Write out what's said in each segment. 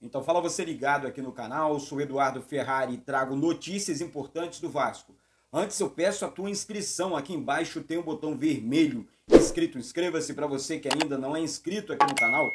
Então fala você ligado aqui no canal, eu sou Eduardo Ferrari e trago notícias importantes do Vasco. Antes eu peço a tua inscrição, aqui embaixo tem o botão vermelho inscrito, inscreva-se para você que ainda não é inscrito aqui no canal.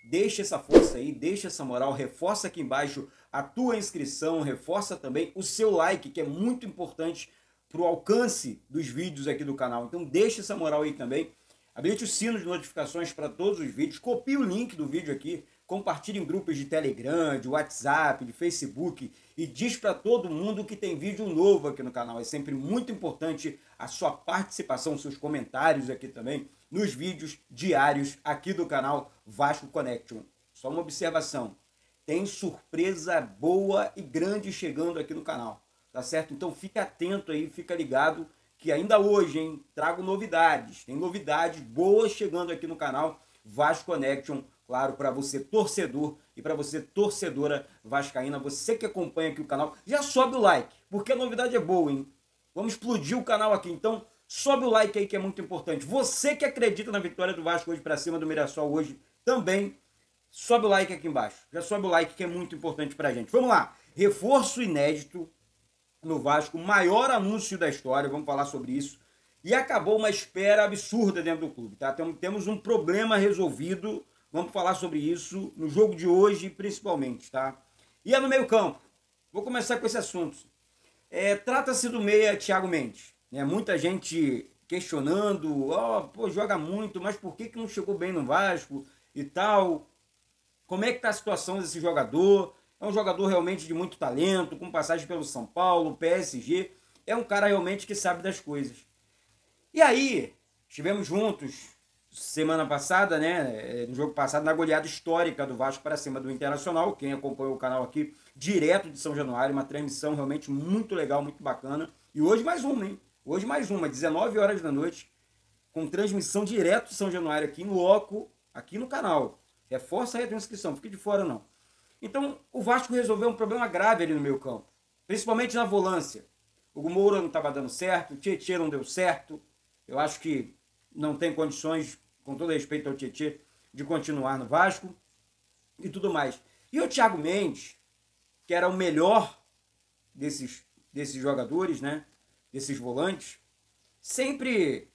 Deixa essa força aí, deixa essa moral, reforça aqui embaixo a tua inscrição, reforça também o seu like, que é muito importante para o alcance dos vídeos aqui do canal. Então deixa essa moral aí também. Habilite o sino de notificações para todos os vídeos, copie o link do vídeo aqui, compartilhe em grupos de Telegram, de WhatsApp, de Facebook e diz para todo mundo que tem vídeo novo aqui no canal. É sempre muito importante a sua participação, seus comentários aqui também nos vídeos diários aqui do canal Vasco Connection. Só uma observação, tem surpresa boa e grande chegando aqui no canal, tá certo? Então fica atento aí, fica ligado que ainda hoje, hein, trago novidades. Tem novidades boas chegando aqui no canal Vasco Connection, claro, para você torcedor e para você torcedora vascaína, você que acompanha aqui o canal, já sobe o like, porque a novidade é boa, hein? Vamos explodir o canal aqui, então sobe o like aí que é muito importante. Você que acredita na vitória do Vasco hoje para cima do Mirassol hoje, também sobe o like aqui embaixo. Já sobe o like que é muito importante pra gente. Vamos lá, reforço inédito no Vasco, maior anúncio da história, vamos falar sobre isso. E acabou uma espera absurda dentro do clube, tá? Temos um problema resolvido, vamos falar sobre isso no jogo de hoje, principalmente, tá? E é no meio campo, vou começar com esse assunto. Trata-se do meia Thiago Mendes, né? Muita gente questionando, pô, joga muito, mas por que não chegou bem no Vasco e tal? Como é que tá a situação desse jogador? É um jogador realmente de muito talento, com passagem pelo São Paulo, PSG. É um cara realmente que sabe das coisas. E aí, estivemos juntos semana passada, né? No jogo passado, na goleada histórica do Vasco para cima do Internacional. Quem acompanhou o canal aqui, direto de São Januário, uma transmissão realmente muito legal, muito bacana. E hoje mais uma, hein? Hoje mais uma, 19 horas da noite, com transmissão direto de São Januário aqui no loco, aqui no canal. Reforça aí a tua inscrição, fique de fora não. Então, o Vasco resolveu um problema grave ali no meio campo, principalmente na volância. O Moura não estava dando certo, o Tietê não deu certo. Eu acho que não tem condições, com todo respeito ao Tietê, de continuar no Vasco e tudo mais. E o Thiago Mendes, que era o melhor desses jogadores, né? Desses volantes, sempre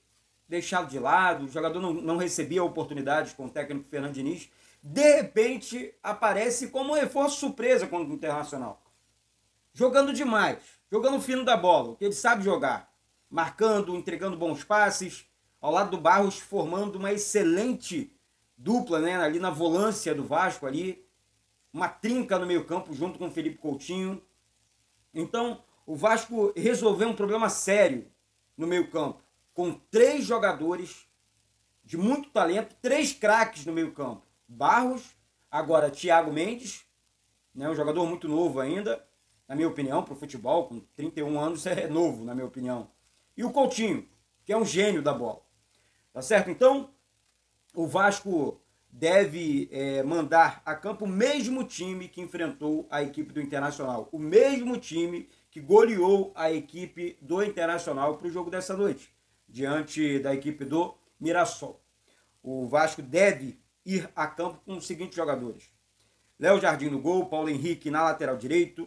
deixado de lado, o jogador não recebia oportunidades com o técnico Fernando Diniz. De repente, aparece como um reforço surpresa contra o Internacional. Jogando demais, jogando fino da bola, o que ele sabe jogar. Marcando, entregando bons passes, ao lado do Barros, formando uma excelente dupla, né, ali na volância do Vasco, ali. Uma trinca no meio campo, junto com o Felipe Coutinho. Então, o Vasco resolveu um problema sério no meio campo, com 3 jogadores de muito talento, 3 craques no meio campo. Barros, agora Thiago Mendes, né, um jogador muito novo ainda, na minha opinião, para o futebol, com 31 anos é novo, na minha opinião. E o Coutinho, que é um gênio da bola. Tá certo? Então, o Vasco deve mandar a campo o mesmo time que enfrentou a equipe do Internacional. O mesmo time que goleou a equipe do Internacional para o jogo dessa noite, diante da equipe do Mirassol. O Vasco deve ir a campo com os seguintes jogadores: Léo Jardim no gol, Paulo Henrique na lateral direito,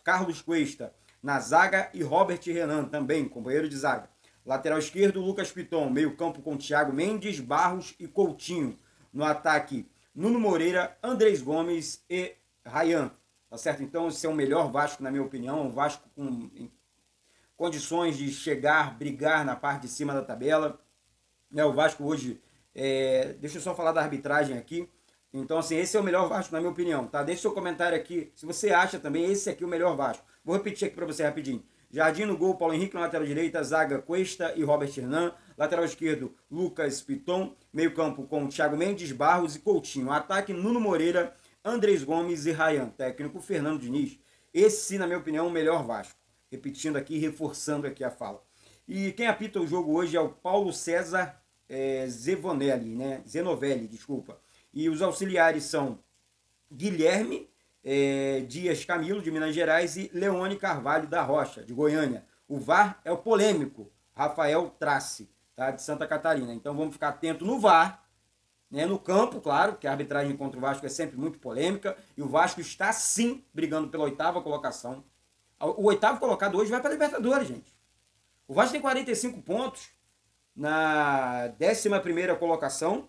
Carlos Cuesta na zaga e Robert Renan também, companheiro de zaga. Lateral esquerdo, Lucas Piton, meio campo com Thiago Mendes, Barros e Coutinho. No ataque, Nuno Moreira, Andrés Gomes e Ryan. Tá certo? Então esse é o melhor Vasco, na minha opinião, um Vasco com condições de chegar, brigar na parte de cima da tabela. O Vasco hoje, deixa eu só falar da arbitragem aqui. Então, assim, esse é o melhor Vasco, na minha opinião, tá? Deixa seu comentário aqui, se você acha também esse aqui o melhor Vasco. Vou repetir aqui para você rapidinho. Jardim no gol, Paulo Henrique na lateral direita, zaga Cuesta e Robert Renan. Lateral esquerdo, Lucas Piton. Meio campo com Thiago Mendes, Barros e Coutinho. Ataque, Nuno Moreira, Andrés Gomes e Ryan. Técnico, Fernando Diniz. Esse, na minha opinião, é o melhor Vasco. Repetindo aqui, reforçando aqui a fala. E quem apita o jogo hoje é o Paulo César Zenovelli, desculpa. E os auxiliares são Guilherme Dias Camilo, de Minas Gerais, e Leone Carvalho da Rocha, de Goiânia. O VAR é o polêmico Rafael Trace, tá, de Santa Catarina. Então vamos ficar atento no VAR, né? No campo, claro, que a arbitragem contra o Vasco é sempre muito polêmica, e o Vasco está sim brigando pela 8ª colocação. O 8º colocado hoje vai para a Libertadores, gente. O Vasco tem 45 pontos na 11ª colocação,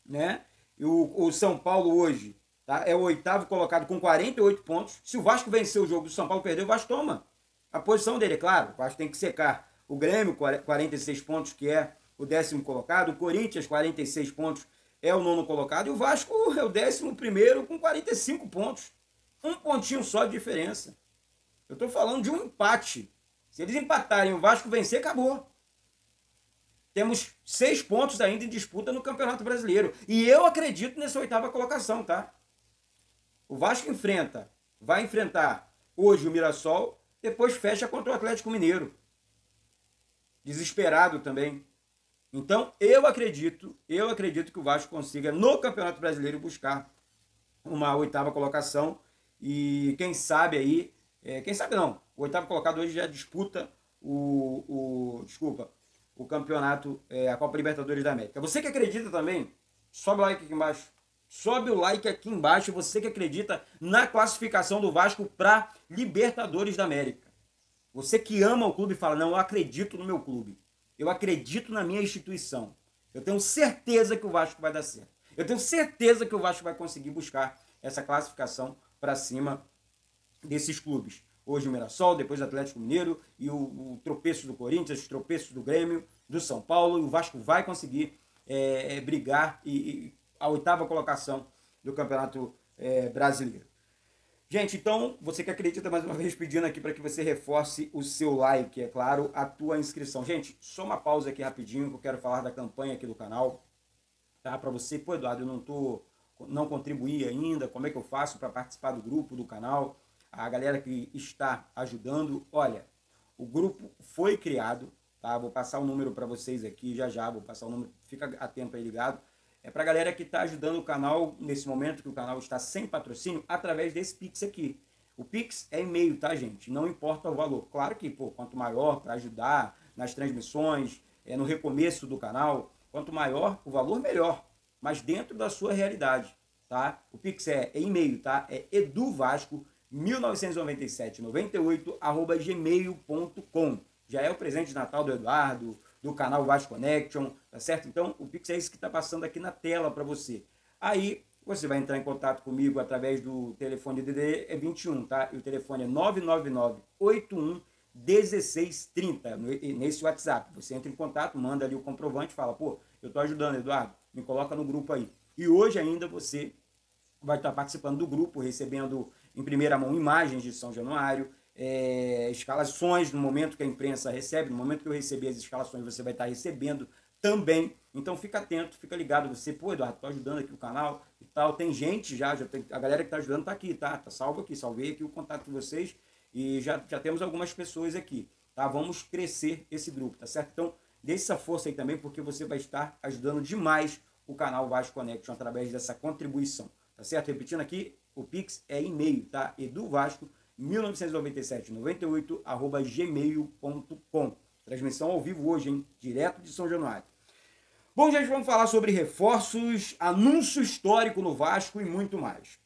né? E o São Paulo hoje, tá, é o 8º colocado com 48 pontos. Se o Vasco vencer o jogo do São Paulo perder, o Vasco toma a posição dele, é claro. O Vasco tem que secar o Grêmio, 46 pontos, que é o 10º colocado. O Corinthians, 46 pontos, é o 9º colocado. E o Vasco é o 11º com 45 pontos. Um pontinho só de diferença. Eu estou falando de um empate. Se eles empatarem e o Vasco vencer, acabou. Temos 6 pontos ainda em disputa no Campeonato Brasileiro. E eu acredito nessa 8ª colocação, tá? O Vasco vai enfrentar hoje o Mirassol, depois fecha contra o Atlético Mineiro. Desesperado também. Então, eu acredito que o Vasco consiga, no Campeonato Brasileiro, buscar uma 8ª colocação. E quem sabe aí, quem sabe não, o 8º colocado hoje já disputa o campeonato, a Copa Libertadores da América. Você que acredita também, sobe o like aqui embaixo. Sobe o like aqui embaixo, você que acredita na classificação do Vasco para Libertadores da América. Você que ama o clube e fala, não, eu acredito no meu clube. Eu acredito na minha instituição. Eu tenho certeza que o Vasco vai dar certo. Eu tenho certeza que o Vasco vai conseguir buscar essa classificação para cima desses clubes. Hoje o Mirassol, depois o Atlético Mineiro e o tropeço do Corinthians, os tropeços do Grêmio, do São Paulo, e o Vasco vai conseguir brigar e a 8ª colocação do Campeonato Brasileiro. Gente, então, você que acredita, mais uma vez pedindo aqui para que você reforce o seu like, é claro, a tua inscrição. Gente, só uma pausa aqui rapidinho, que eu quero falar da campanha aqui do canal, tá? Para você, pô, Eduardo, eu não contribuí ainda, como é que eu faço para participar do grupo, do canal? A galera que está ajudando, olha, o grupo foi criado, tá? Vou passar o número para vocês aqui já, vou passar o número, fica atento aí, ligado. É para a galera que está ajudando o canal nesse momento, que o canal está sem patrocínio, através desse Pix aqui. O Pix é e-mail, tá, gente? Não importa o valor. Claro que, pô, quanto maior para ajudar nas transmissões, no recomeço do canal, quanto maior o valor, melhor. Mas dentro da sua realidade, tá? O Pix é e-mail, tá? É eduvasco199798@gmail.com. Já é o presente de Natal do Eduardo, do canal Vasco Connection, tá certo? Então, o Pix é isso que está passando aqui na tela para você. Aí, você vai entrar em contato comigo através do telefone DDD 21, tá? E o telefone é 999-81-1630, nesse WhatsApp. Você entra em contato, manda ali o comprovante, fala, pô, eu tô ajudando, Eduardo, me coloca no grupo aí. E hoje ainda você vai estar participando do grupo, recebendo em primeira mão imagens de São Januário, escalações no momento que a imprensa recebe, no momento que eu receber as escalações você vai estar recebendo também. Então fica atento, fica ligado, você, pô, Eduardo, tô ajudando aqui o canal e tal, tem gente já tem, a galera que tá ajudando tá aqui, tá salvo aqui, salvei aqui o contato de vocês e já temos algumas pessoas aqui, tá? Vamos crescer esse grupo, tá certo? Então dê essa força aí também, porque você vai estar ajudando demais o canal Vasco Connection através dessa contribuição, tá certo? Repetindo aqui, o Pix é e-mail, tá? eduvasco199798@gmail.com. Transmissão ao vivo hoje, hein? Direto de São Januário. Bom, gente, vamos falar sobre reforços, anúncio histórico no Vasco e muito mais.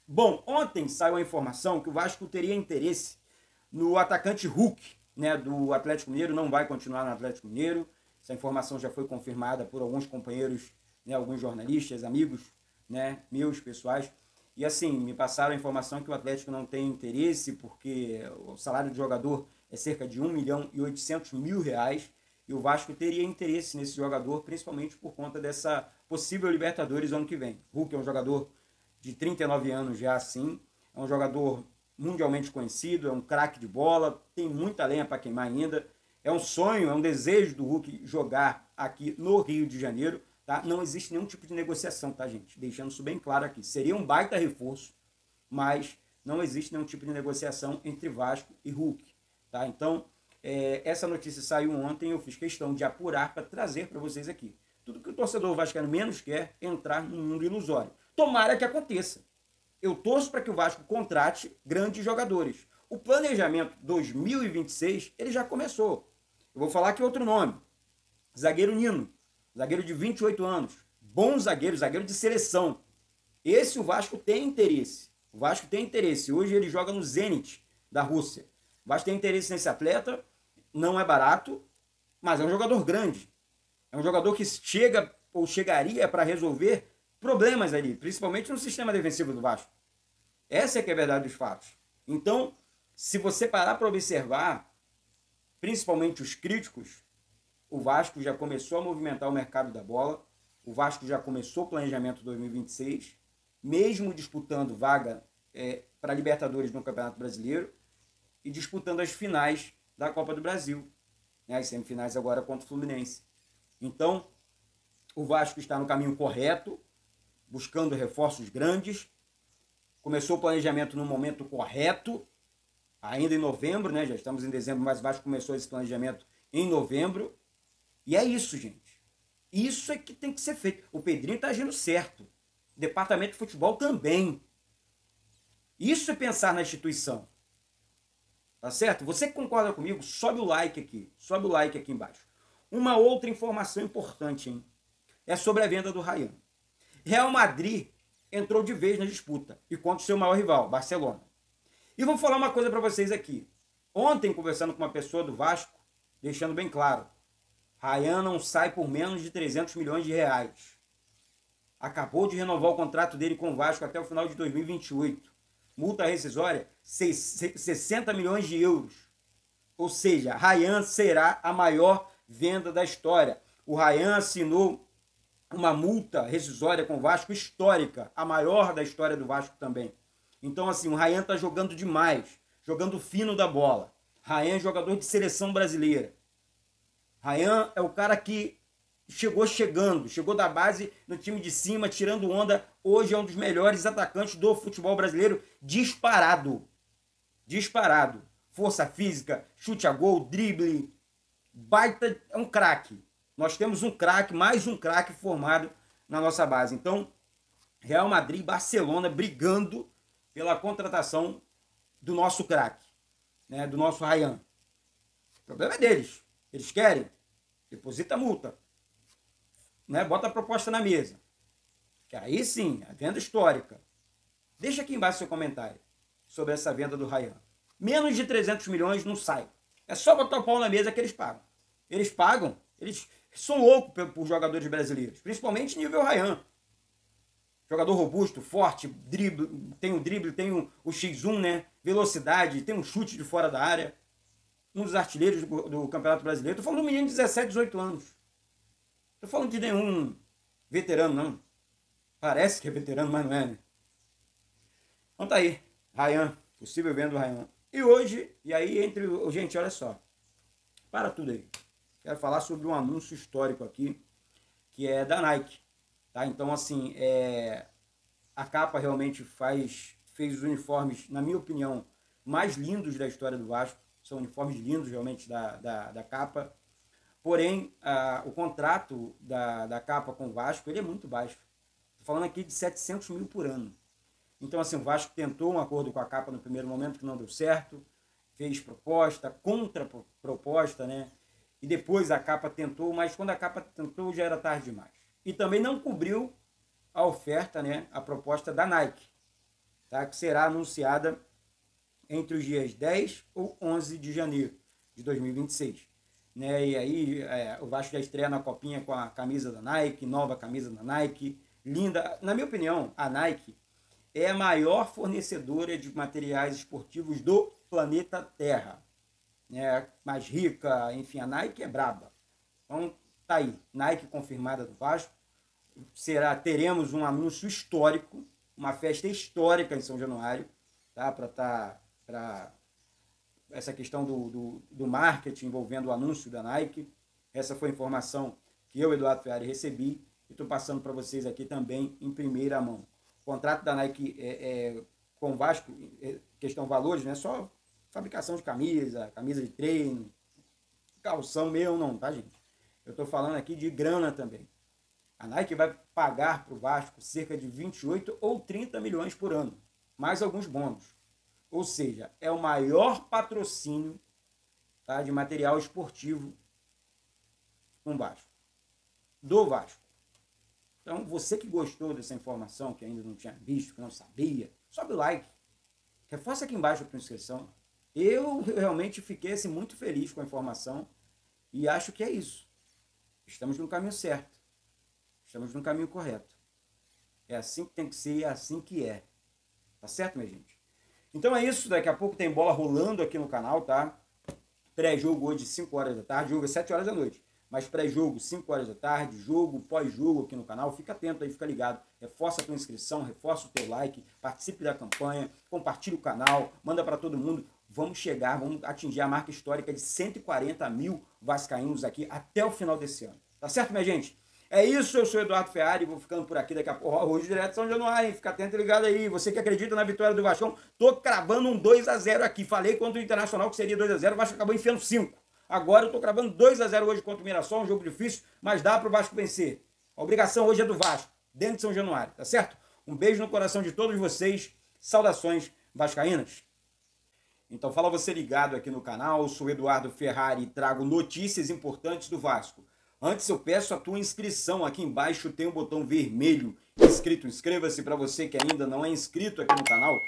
Bom, ontem saiu a informação que o Vasco teria interesse no atacante Hulk, né, do Atlético Mineiro, não vai continuar no Atlético Mineiro. Essa informação já foi confirmada por alguns companheiros, né, alguns jornalistas, amigos, né, meus pessoais. E assim, me passaram a informação que o Atlético não tem interesse porque o salário do jogador é cerca de R$1.800.000 e o Vasco teria interesse nesse jogador, principalmente por conta dessa possível Libertadores ano que vem. Hulk é um jogador de 39 anos já assim, é um jogador mundialmente conhecido, é um craque de bola, tem muita lenha para queimar ainda, é um sonho, é um desejo do Hulk jogar aqui no Rio de Janeiro. Tá? Não existe nenhum tipo de negociação, tá, gente? Deixando isso bem claro aqui. Seria um baita reforço, mas não existe nenhum tipo de negociação entre Vasco e Hulk. Tá? Então, essa notícia saiu ontem, eu fiz questão de apurar para trazer para vocês aqui. Tudo que o torcedor vascaíno menos quer é entrar num mundo ilusório. Tomara que aconteça. Eu torço para que o Vasco contrate grandes jogadores. O planejamento 2026, ele já começou. Eu vou falar aqui outro nome. Zagueiro Nino. Zagueiro de 28 anos, bom zagueiro, zagueiro de seleção. Esse o Vasco tem interesse. O Vasco tem interesse. Hoje ele joga no Zenit da Rússia. O Vasco tem interesse nesse atleta. Não é barato, mas é um jogador grande. É um jogador que chega ou chegaria para resolver problemas ali, principalmente no sistema defensivo do Vasco. Essa é que é a verdade dos fatos. Então, se você parar para observar, principalmente os críticos, o Vasco já começou a movimentar o mercado da bola, o Vasco já começou o planejamento 2026, mesmo disputando vaga para Libertadores no Campeonato Brasileiro e disputando as finais da Copa do Brasil, né, as semifinais agora contra o Fluminense. Então, o Vasco está no caminho correto, buscando reforços grandes, começou o planejamento no momento correto, ainda em novembro, né? Já estamos em dezembro, mas o Vasco começou esse planejamento em novembro. E é isso, gente. Isso é que tem que ser feito. O Pedrinho está agindo certo. O departamento de futebol também. Isso é pensar na instituição. Tá certo? Você que concorda comigo, sobe o like aqui. Sobe o like aqui embaixo. Uma outra informação importante, hein? É sobre a venda do Ryan. Real Madrid entrou de vez na disputa e contra o seu maior rival, Barcelona. E vou falar uma coisa para vocês aqui. Ontem, conversando com uma pessoa do Vasco, deixando bem claro, Ryan não sai por menos de 300 milhões de reais. Acabou de renovar o contrato dele com o Vasco até o final de 2028. Multa rescisória, 60 milhões de euros. Ou seja, Ryan será a maior venda da história. O Ryan assinou uma multa rescisória com o Vasco histórica, a maior da história do Vasco também. Então, assim, o Ryan tá jogando demais, jogando fino da bola. Ryan é jogador de seleção brasileira. Ryan é o cara que chegou da base no time de cima, tirando onda. Hoje é um dos melhores atacantes do futebol brasileiro, disparado. Disparado. Força física, chute a gol, drible, baita, é um craque. Nós temos um craque, mais um craque formado na nossa base. Então, Real Madrid e Barcelona brigando pela contratação do nosso craque, né, do nosso Ryan. O problema é deles. Eles querem, deposita a multa, né, bota a proposta na mesa. Que aí sim, a venda histórica. Deixa aqui embaixo seu comentário sobre essa venda do Ryan. Menos de 300 milhões não sai. É só botar o pau na mesa que eles pagam. Eles pagam, eles são loucos por jogadores brasileiros, principalmente nível Ryan. Jogador robusto, forte, tem o drible, tem o X1, né? Velocidade, tem um chute de fora da área. Um dos artilheiros do Campeonato Brasileiro. Estou falando de um menino de 17, 18 anos. Estou falando de nenhum veterano, não. Parece que é veterano, mas não é, né? Então tá aí, Ryan, possível venda do Ryan. E hoje, gente, olha só. Para tudo aí. Quero falar sobre um anúncio histórico aqui, que é da Nike. Tá? Então, assim, a capa realmente fez os uniformes, na minha opinião, mais lindos da história do Vasco. São uniformes lindos, realmente, da capa. Porém, o contrato da capa com o Vasco, ele é muito baixo. Estou falando aqui de 700 mil por ano. Então, assim, o Vasco tentou um acordo com a capa no primeiro momento, que não deu certo. Fez proposta, contra-proposta, né? E depois a capa tentou, mas quando a capa tentou já era tarde demais. E também não cobriu a oferta, né, a proposta da Nike, tá, que será anunciada entre os dias 10 ou 11 de janeiro de 2026. Né? E aí o Vasco já estreia na Copinha com a camisa da Nike, nova camisa da Nike, linda. Na minha opinião, a Nike é a maior fornecedora de materiais esportivos do planeta Terra. Mais rica, enfim, a Nike é braba. Então tá aí, Nike confirmada do Vasco. Teremos um anúncio histórico, uma festa histórica em São Januário, tá? Para essa questão do marketing envolvendo o anúncio da Nike. Essa foi a informação que eu, Eduardo Ferrari, recebi e estou passando para vocês aqui também em primeira mão. O contrato da Nike com o Vasco, questão valores, não é só fabricação de camisa de treino, calção meu não, tá, gente? Eu estou falando aqui de grana também. A Nike vai pagar para o Vasco cerca de 28 ou 30 milhões por ano, mais alguns bônus. Ou seja, é o maior patrocínio, tá, de material esportivo com o Vasco. Do Vasco. Então, você que gostou dessa informação, que ainda não tinha visto, que não sabia, sobe o like, reforça aqui embaixo a tua inscrição. Eu realmente fiquei assim, muito feliz com a informação e acho que é isso. Estamos no caminho certo. Estamos no caminho correto. É assim que tem que ser e é assim que é. Tá certo, minha gente? Então é isso. Daqui a pouco tem bola rolando aqui no canal, tá? Pré-jogo hoje, 5 horas da tarde. Jogo é 7 horas da noite. Mas pré-jogo, 5 horas da tarde. Jogo, pós-jogo aqui no canal. Fica atento aí, fica ligado. Reforça a tua inscrição, reforça o teu like. Participe da campanha. Compartilhe o canal. Manda para todo mundo. Vamos chegar, vamos atingir a marca histórica de 140 mil vascaínos aqui até o final desse ano. Tá certo, minha gente? É isso, eu sou Eduardo Ferrari, vou ficando por aqui daqui a pouco. Hoje direto de São Januário, hein? Fica atento e ligado aí. Você que acredita na vitória do Vascão, tô cravando um 2-0 aqui. Falei contra o Internacional que seria 2-0, o Vasco acabou enfiando 5. Agora eu tô cravando 2-0 hoje contra o Mirassol, um jogo difícil, mas dá pro Vasco vencer. A obrigação hoje é do Vasco, dentro de São Januário, tá certo? Um beijo no coração de todos vocês. Saudações vascaínas. Então fala você ligado aqui no canal, eu sou Eduardo Ferrari e trago notícias importantes do Vasco. Antes eu peço a tua inscrição, aqui embaixo tem um botão vermelho escrito inscreva-se. Para você que ainda não é inscrito aqui no canal,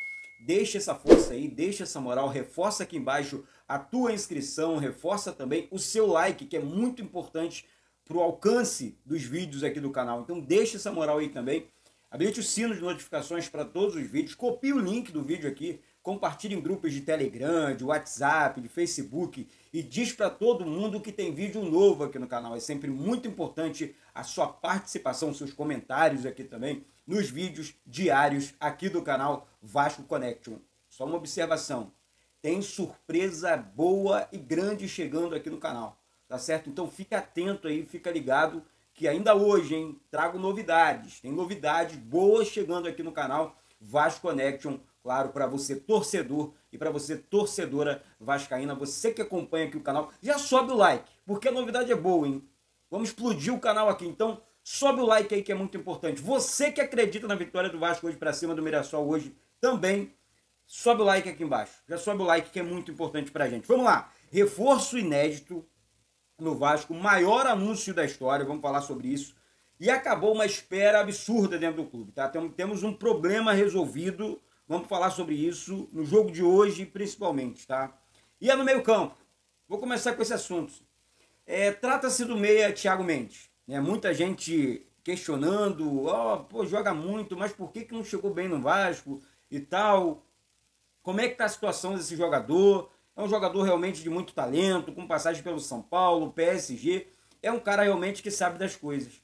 deixa essa força aí, deixa essa moral, reforça aqui embaixo a tua inscrição, reforça também o seu like, que é muito importante para o alcance dos vídeos aqui do canal. Então deixa essa moral aí também, habilite o sino de notificações para todos os vídeos, copie o link do vídeo aqui, compartilhe em grupos de Telegram, de WhatsApp, de Facebook e diz para todo mundo que tem vídeo novo aqui no canal. É sempre muito importante a sua participação, seus comentários aqui também nos vídeos diários aqui do canal Vasco Connection. Só uma observação, tem surpresa boa e grande chegando aqui no canal, tá certo? Então fica atento aí, fica ligado que ainda hoje, hein, trago novidades. Tem novidades boas chegando aqui no canal Vasco Connection. Claro, para você torcedor e para você torcedora vascaína, você que acompanha aqui o canal, já sobe o like, porque a novidade é boa, hein? Vamos explodir o canal aqui, então sobe o like aí que é muito importante. Você que acredita na vitória do Vasco hoje para cima do Mirassol hoje, também sobe o like aqui embaixo. Já sobe o like que é muito importante pra gente. Vamos lá, reforço inédito no Vasco, maior anúncio da história, vamos falar sobre isso. E acabou uma espera absurda dentro do clube, tá? Temos um problema resolvido. Vamos falar sobre isso no jogo de hoje, principalmente, tá? E é no meio campo. Vou começar com esse assunto. Trata-se do meia Thiago Mendes. Né? Muita gente questionando, pô, joga muito, mas por que não chegou bem no Vasco e tal? Como é que tá a situação desse jogador? É um jogador realmente de muito talento, com passagem pelo São Paulo, PSG. É um cara realmente que sabe das coisas.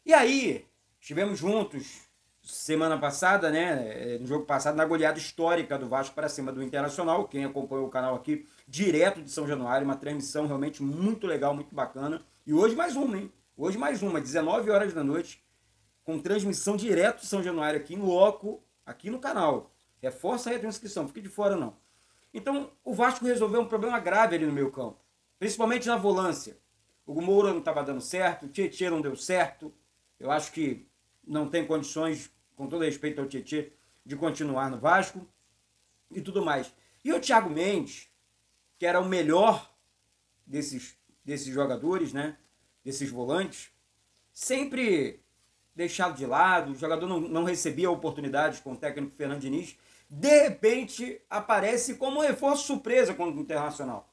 E aí, estivemos juntos semana passada, né, no jogo passado, na goleada histórica do Vasco para cima do Internacional. Quem acompanhou o canal aqui, direto de São Januário, uma transmissão realmente muito legal, muito bacana. E hoje mais uma, hein? Hoje mais uma, 19 horas da noite, com transmissão direto de São Januário aqui em loco, aqui no canal. Reforça aí a tua inscrição, fique de fora não. Então, o Vasco resolveu um problema grave ali no meio campo, principalmente na volância. O Moura não estava dando certo, o Tietê não deu certo. Eu acho que não tem condições, com todo respeito ao Tietê, de continuar no Vasco e tudo mais. E o Thiago Mendes, que era o melhor desses jogadores, né? Desses volantes, sempre deixado de lado, o jogador não recebia oportunidades com o técnico Fernando Diniz, de repente aparece como um reforço surpresa contra o Internacional.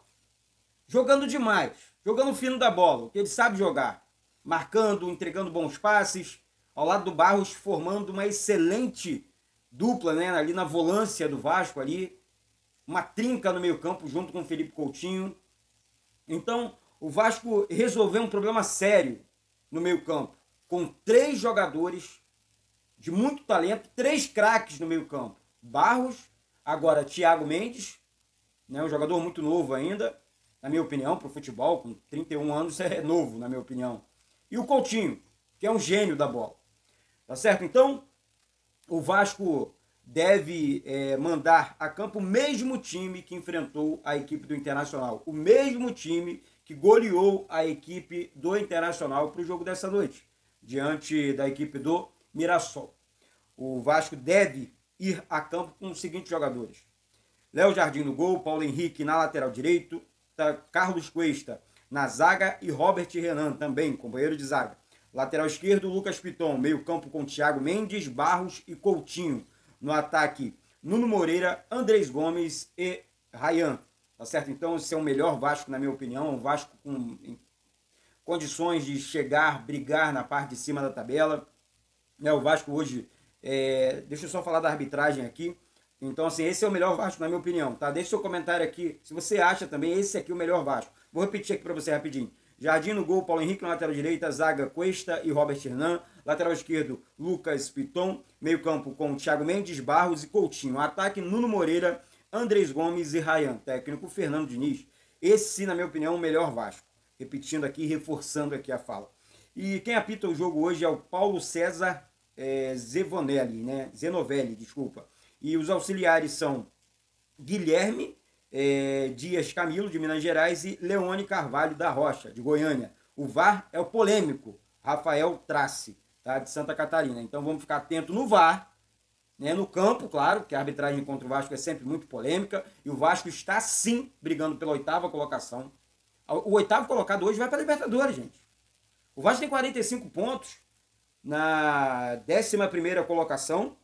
Jogando demais, jogando fino da bola, que ele sabe jogar, marcando, entregando bons passes, ao lado do Barros, formando uma excelente dupla, né, ali na volância do Vasco, ali, uma trinca no meio campo junto com o Felipe Coutinho. Então, o Vasco resolveu um problema sério no meio campo, com 3 jogadores de muito talento, 3 craques no meio campo. Barros, agora Thiago Mendes, né, um jogador muito novo ainda, na minha opinião, para o futebol, com 31 anos é novo, na minha opinião. E o Coutinho, que é um gênio da bola. Tá certo? Então, o Vasco deve mandar a campo o mesmo time que enfrentou a equipe do Internacional. O mesmo time que goleou a equipe do Internacional para o jogo dessa noite, diante da equipe do Mirassol. O Vasco deve ir a campo com os seguintes jogadores: Léo Jardim no gol, Paulo Henrique na lateral direito, Carlos Cuesta na zaga e Robert Renan também, companheiro de zaga. Lateral esquerdo, Lucas Piton. Meio campo com Thiago Mendes, Barros e Coutinho. No ataque, Nuno Moreira, Andrés Gomes e Ryan. Tá certo? Então, esse é o melhor Vasco, na minha opinião. Um Vasco com condições de chegar, brigar na parte de cima da tabela. O Vasco hoje... deixa eu só falar da arbitragem aqui. Então, assim, esse é o melhor Vasco, na minha opinião, tá? Deixa seu comentário aqui, se você acha também esse aqui o melhor Vasco. Vou repetir aqui para você rapidinho. Jardim no gol, Paulo Henrique na lateral direita, zaga Cuesta e Robert Hernan. Lateral esquerdo, Lucas Piton. Meio campo com Thiago Mendes, Barros e Coutinho. Ataque, Nuno Moreira, Andrés Gomes e Ryan. Técnico, Fernando Diniz. Esse, na minha opinião, é o melhor Vasco. Repetindo aqui, reforçando aqui a fala. E quem apita o jogo hoje é o Paulo César Zenovelli, desculpa. E os auxiliares são Guilherme Dias Camilo, de Minas Gerais, e Leone Carvalho da Rocha, de Goiânia. O VAR é o polêmico Rafael Trace, tá, de Santa Catarina. Então vamos ficar atento no VAR, né, no campo, claro, que a arbitragem contra o Vasco é sempre muito polêmica, e o Vasco está sim brigando pela 8ª colocação. O 8º colocado hoje vai para a Libertadores, gente. O Vasco tem 45 pontos na 11ª colocação,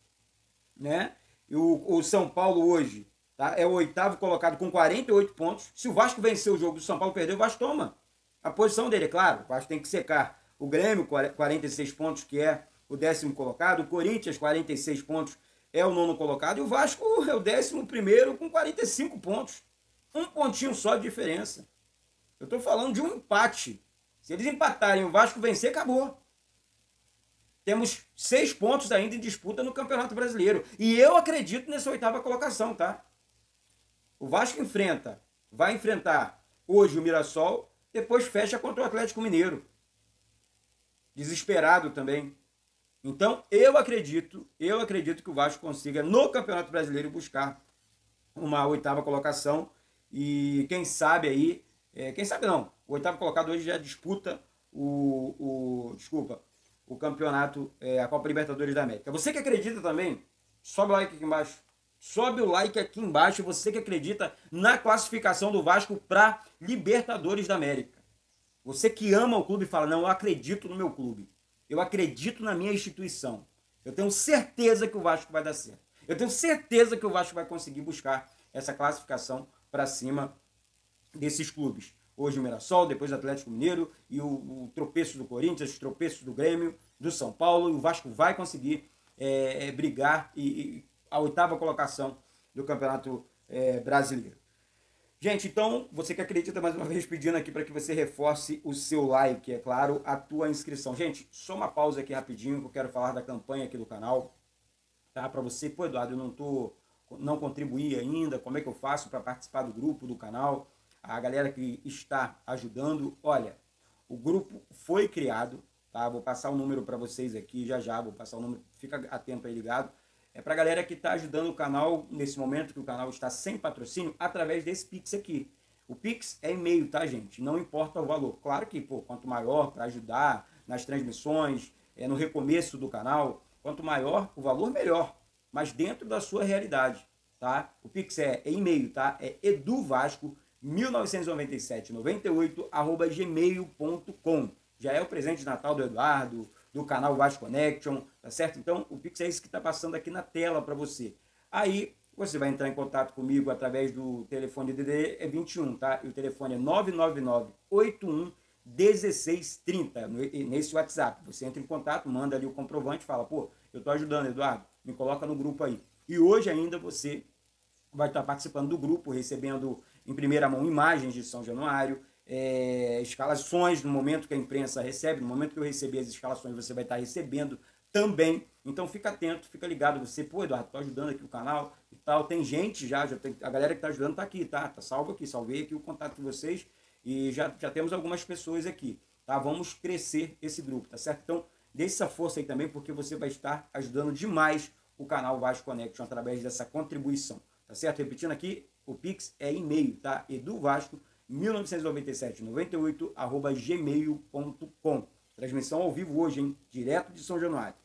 né? E o São Paulo hoje, tá, é o 8º colocado com 48 pontos. Se o Vasco vencer o jogo do São Paulo perder, o Vasco toma a posição dele, é claro. O Vasco tem que secar o Grêmio, 46 pontos, que é o 10º colocado. O Corinthians, 46 pontos, é o 9º colocado. E o Vasco é o 11º com 45 pontos. Um pontinho só de diferença. Eu estou falando de um empate. Se eles empatarem e o Vasco vencer, acabou. Temos 6 pontos ainda em disputa no Campeonato Brasileiro. E eu acredito nessa 8ª colocação, tá? O Vasco vai enfrentar hoje o Mirassol, depois fecha contra o Atlético Mineiro. Desesperado também. Então, eu acredito que o Vasco consiga, no Campeonato Brasileiro, buscar uma 8ª colocação. E quem sabe aí, quem sabe não, o 8º colocado hoje já disputa o campeonato, a Copa Libertadores da América. Você que acredita também, sobe o like aqui embaixo. Sobe o like aqui embaixo, você que acredita na classificação do Vasco para Libertadores da América. Você que ama o clube e fala, não, eu acredito no meu clube. Eu acredito na minha instituição. Eu tenho certeza que o Vasco vai dar certo. Eu tenho certeza que o Vasco vai conseguir buscar essa classificação para cima desses clubes. Hoje o Mirassol, depois o Atlético Mineiro e o tropeço do Corinthians, os tropeços do Grêmio, do São Paulo, e o Vasco vai conseguir brigar e a 8ª colocação do Campeonato Brasileiro. Gente, então, você que acredita, mais uma vez pedindo aqui para que você reforce o seu like, é claro, a tua inscrição. Gente, só uma pausa aqui rapidinho, que eu quero falar da campanha aqui do canal, tá? Para você, pô, Eduardo, eu não contribuí ainda, como é que eu faço para participar do grupo do canal? A galera que está ajudando, olha, o grupo foi criado, tá? Vou passar o número para vocês aqui, já vou passar o número, fica atento aí, ligado. É para a galera que está ajudando o canal nesse momento, que o canal está sem patrocínio, através desse Pix aqui. O Pix é e-mail, tá, gente? Não importa o valor. Claro que, pô, quanto maior para ajudar nas transmissões, no recomeço do canal, quanto maior o valor, melhor. Mas dentro da sua realidade, tá? O Pix é e-mail, tá? É eduvasco199798@gmail.com. Já é o presente de Natal do Eduardo, do canal Vasco Connection, tá certo? Então, o Pix é isso que está passando aqui na tela para você. Aí, você vai entrar em contato comigo através do telefone DDD 21, tá? E o telefone é 999-81-1630, nesse WhatsApp. Você entra em contato, manda ali o comprovante, fala, pô, eu tô ajudando, Eduardo, me coloca no grupo aí. E hoje ainda você vai estar participando do grupo, recebendo em primeira mão imagens de São Januário, escalações no momento que a imprensa recebe, no momento que eu receber as escalações você vai estar recebendo também. Então fica atento, fica ligado, você, pô, Eduardo, tô ajudando aqui o canal e tal, tem gente já tem, a galera que tá ajudando tá aqui, tá salvo aqui, salvei aqui o contato de vocês e já temos algumas pessoas aqui, tá? Vamos crescer esse grupo, tá certo? Então dê essa força aí também, porque você vai estar ajudando demais o canal Vasco Connection através dessa contribuição, tá certo? Repetindo aqui, o Pix é e-mail, tá? eduvasco199798@gmail.com. Transmissão ao vivo hoje, hein? Direto de São Januário.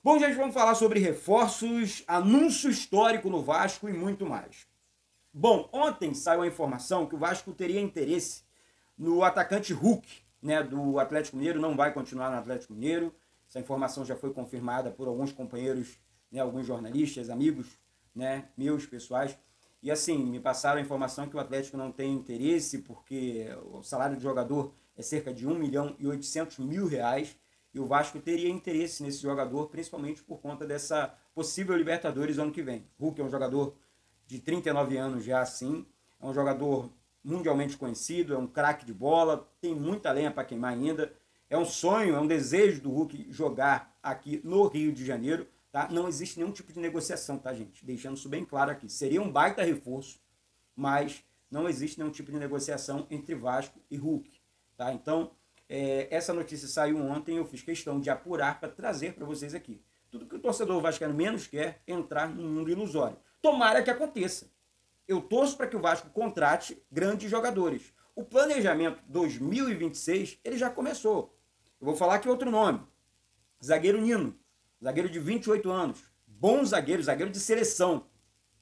Bom, gente, vamos falar sobre reforços, anúncio histórico no Vasco e muito mais. Bom, ontem saiu a informação que o Vasco teria interesse no atacante Hulk, né, do Atlético Mineiro não vai continuar no Atlético Mineiro. Essa informação já foi confirmada por alguns companheiros, né, alguns jornalistas, amigos, né, meus pessoais. E assim, me passaram a informação que o Atlético não tem interesse porque o salário do jogador é cerca de 1.800.000 reais e o Vasco teria interesse nesse jogador, principalmente por conta dessa possível Libertadores ano que vem. Hulk é um jogador de 39 anos já assim, é um jogador mundialmente conhecido, é um craque de bola, tem muita lenha para queimar ainda, é um sonho, é um desejo do Hulk jogar aqui no Rio de Janeiro, tá? Não existe nenhum tipo de negociação, tá, gente? Deixando isso bem claro aqui. Seria um baita reforço, mas não existe nenhum tipo de negociação entre Vasco e Hulk, tá? Então, essa notícia saiu ontem, eu fiz questão de apurar para trazer para vocês aqui. Tudo que o torcedor vascaíno menos quer é entrar no mundo ilusório. Tomara que aconteça. Eu torço para que o Vasco contrate grandes jogadores. O planejamento 2026, ele já começou. Eu vou falar aqui outro nome. Zagueiro Nino. Zagueiro de 28 anos. Bom zagueiro, zagueiro de seleção.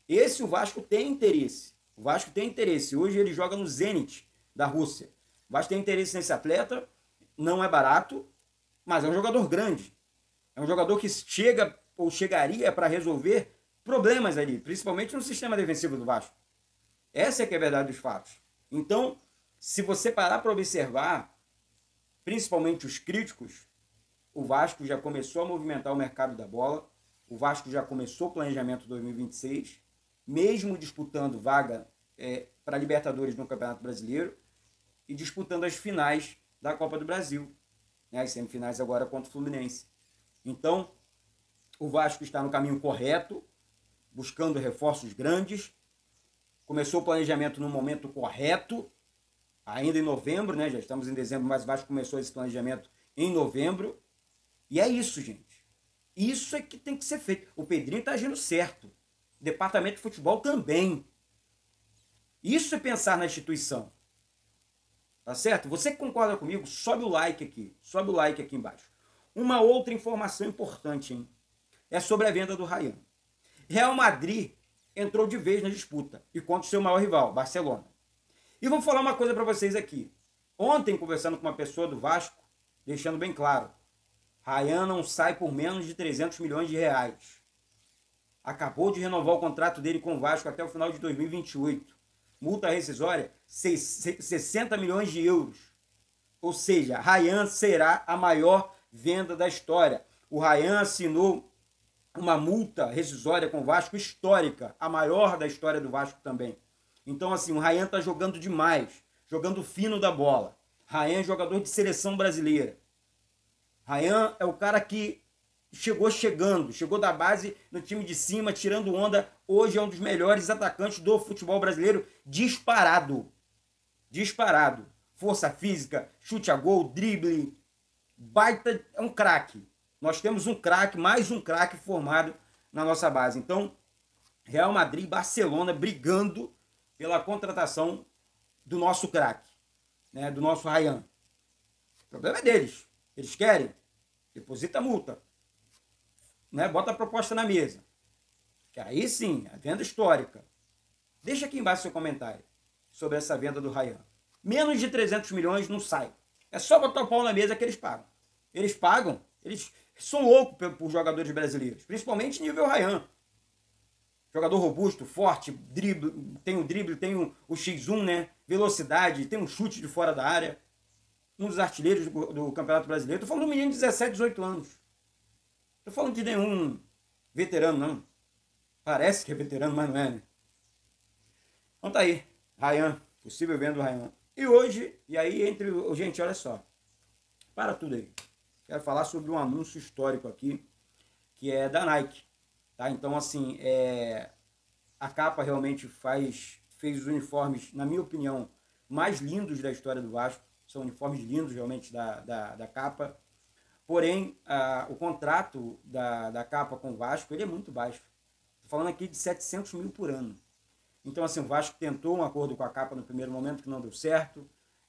Esse o Vasco tem interesse. O Vasco tem interesse. Hoje ele joga no Zenit da Rússia. O Vasco tem interesse nesse atleta. Não é barato, mas é um jogador grande. É um jogador que chega ou chegaria para resolver problemas ali, principalmente no sistema defensivo do Vasco. Essa é que é a verdade dos fatos. Então, se você parar para observar, principalmente os críticos, o Vasco já começou a movimentar o mercado da bola, o Vasco já começou o planejamento 2026, mesmo disputando vaga para Libertadores no Campeonato Brasileiro e disputando as finais da Copa do Brasil, né, as semifinais agora contra o Fluminense. Então, o Vasco está no caminho correto, buscando reforços grandes, começou o planejamento no momento correto, ainda em novembro, né, já estamos em dezembro, mas o Vasco começou esse planejamento em novembro, e é isso, gente. Isso é que tem que ser feito. O Pedrinho está agindo certo, o departamento de futebol também. Isso é pensar na instituição. Tá certo? Você que concorda comigo, sobe o like aqui embaixo. Uma outra informação importante, hein? É sobre a venda do Ryan. Real Madrid entrou de vez na disputa e contra o seu maior rival, Barcelona. E vou falar uma coisa para vocês aqui. Ontem, conversando com uma pessoa do Vasco, deixando bem claro, Ryan não sai por menos de 300 milhões de reais. Acabou de renovar o contrato dele com o Vasco até o final de 2028. Multa rescisória, 60 milhões de euros. Ou seja, Ryan será a maior venda da história. O Ryan assinou uma multa rescisória com o Vasco histórica, a maior da história do Vasco também. Então, assim, o Ryan está jogando demais, jogando fino da bola. Ryan é jogador de seleção brasileira. Ryan é o cara que chegou da base no time de cima, tirando onda. Hoje é um dos melhores atacantes do futebol brasileiro, disparado. Disparado. Força física, chute a gol, drible, baita, é um craque. Nós temos um craque, mais um craque formado na nossa base. Então, Real Madrid e Barcelona brigando pela contratação do nosso craque, né, do nosso Ryan. O problema é deles. Eles querem, deposita a multa. Né, bota a proposta na mesa. Que aí sim, a venda histórica. Deixa aqui embaixo seu comentário sobre essa venda do Ryan. Menos de 300 milhões não sai. É só botar o pau na mesa que eles pagam. Eles pagam, eles são loucos por jogadores brasileiros, principalmente nível Ryan. Jogador robusto, forte, tem o X1, né? Velocidade, tem um chute de fora da área. Um dos artilheiros do Campeonato Brasileiro. Estou falando de um menino de 17, 18 anos. Estou falando de nenhum veterano, não. Parece que é veterano, mas não é, né? Então tá aí, Ryan, possível venda do Ryan. E hoje, gente, olha só. Para tudo aí. Quero falar sobre um anúncio histórico aqui, que é da Nike. Tá? Então, assim, a capa realmente fez os uniformes, na minha opinião, mais lindos da história do Vasco. São uniformes lindos, realmente, da capa. Porém, o contrato da capa com o Vasco, ele é muito baixo. Estou falando aqui de 700 mil por ano. Então, assim, o Vasco tentou um acordo com a capa no primeiro momento, que não deu certo.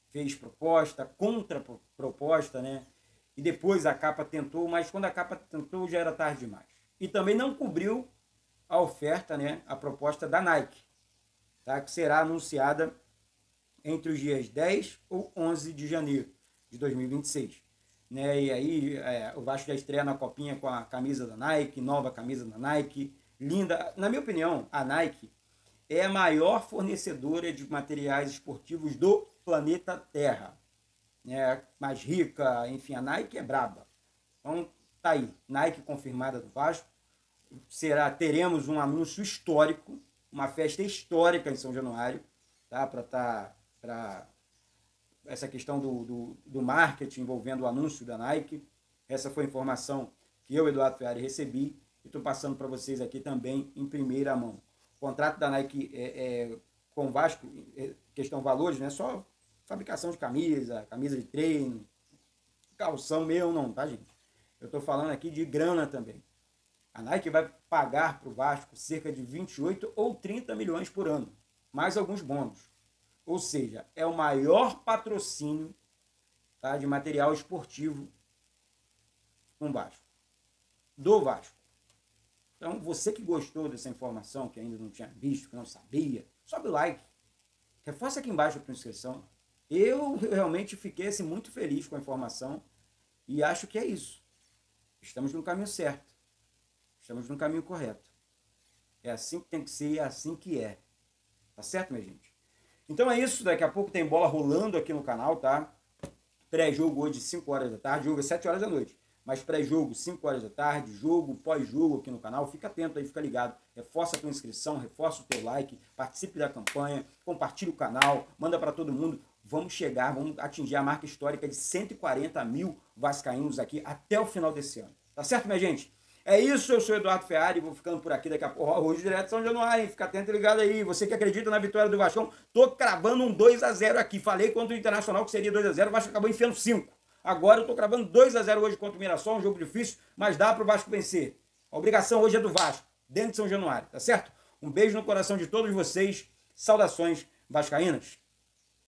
Fez proposta, contra-proposta, né? E depois a capa tentou, mas quando a capa tentou já era tarde demais. E também não cobriu a oferta, né? A proposta da Nike, tá? Que será anunciada entre os dias 10 ou 11 de janeiro. de 2026. Né? E aí o Vasco já estreia na Copinha com a camisa da Nike, nova camisa da Nike, linda. Na minha opinião, a Nike é a maior fornecedora de materiais esportivos do planeta Terra. É mais rica, enfim, a Nike é braba. Então tá aí, Nike confirmada do Vasco. Teremos um anúncio histórico, uma festa histórica em São Januário, tá? Para essa questão do marketing envolvendo o anúncio da Nike. Essa foi a informação que eu, Eduardo Ferrari, recebi e estou passando para vocês aqui também em primeira mão. O contrato da Nike com o Vasco, questão valores, não é só fabricação de camisa de treino, calção meu não, tá, gente? Eu estou falando aqui de grana também. A Nike vai pagar para o Vasco cerca de 28 ou 30 milhões por ano, mais alguns bônus. Ou seja, é o maior patrocínio, tá, de material esportivo com o Vasco, do Vasco. Então, você que gostou dessa informação, que ainda não tinha visto, que não sabia, sobe o like, reforça aqui embaixo a tua inscrição. Eu realmente fiquei assim, muito feliz com a informação e acho que é isso. Estamos no caminho certo. Estamos no caminho correto. É assim que tem que ser e é assim que é. Tá certo, minha gente? Então é isso. Daqui a pouco tem bola rolando aqui no canal, tá? Pré-jogo hoje, 5 horas da tarde. Jogo é 7 horas da noite. Mas pré-jogo, 5 horas da tarde. Jogo, pós-jogo aqui no canal. Fica atento aí, fica ligado. Reforça a tua inscrição, reforça o teu like. Participe da campanha. Compartilhe o canal. Manda para todo mundo. Vamos atingir a marca histórica de 140 mil vascaínos aqui até o final desse ano. Tá certo, minha gente? É isso, eu sou o Eduardo Ferrari, vou ficando por aqui daqui a pouco. Hoje direto de São Januário, hein? Fica atento e ligado aí. Você que acredita na vitória do Vascão, tô cravando um 2-0 aqui. Falei contra o Internacional que seria 2-0, o Vasco acabou enfiando 5. Agora eu tô cravando 2-0 hoje contra o Mirassol, um jogo difícil, mas dá pro Vasco vencer. A obrigação hoje é do Vasco, dentro de São Januário, tá certo? Um beijo no coração de todos vocês. Saudações vascaínas.